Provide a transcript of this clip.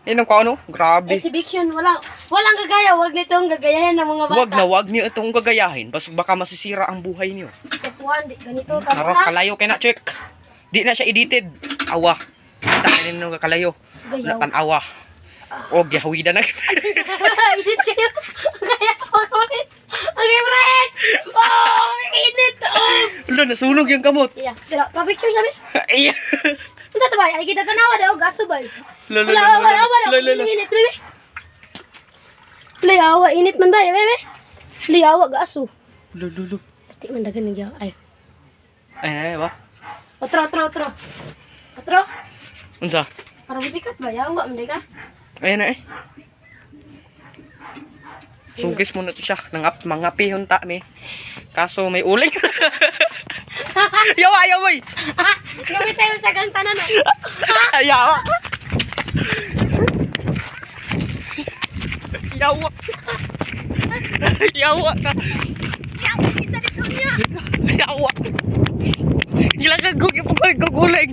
Inom ka ano? Grabe. Exhibition, walang gagaya, wag nitong gagayahin ng mga bata. Wag niyo itong gagayahin. Baka masisira ang buhay niyo. Step 1, ganito Tara, kalayo kay na, check. Di na siya edited. Awa. Tanin nung kalayo. Gayaw. Tanawa. O, gihawida na. Edit kayo. Kaya ako ulit. Ang favorite. Oh, edit. Oh. Wala, nasunog yung kamot. Yeah, tira, pa-picture sabi. Iya. Unsa ta ba? Ay kita tanawa daw gaso ba? Lolo, Wala, init, bebe. Layawa, init man ba, bebe? Layawa, gaso. Lolo. Pati man dagan nagyaw. Ay. Ay, ba? Otro. Unsa? Para musikat ba? Yawa, man ka? Ayan na eh. Sugis mo na to siya. Mangapi hunta mi. Kaso may uling. Yawa. Gawin tayo sa gantanan. Yawa. Yawa. Yawa ka. Yawa, kita dito niya. Yawa. Gila ka guguling.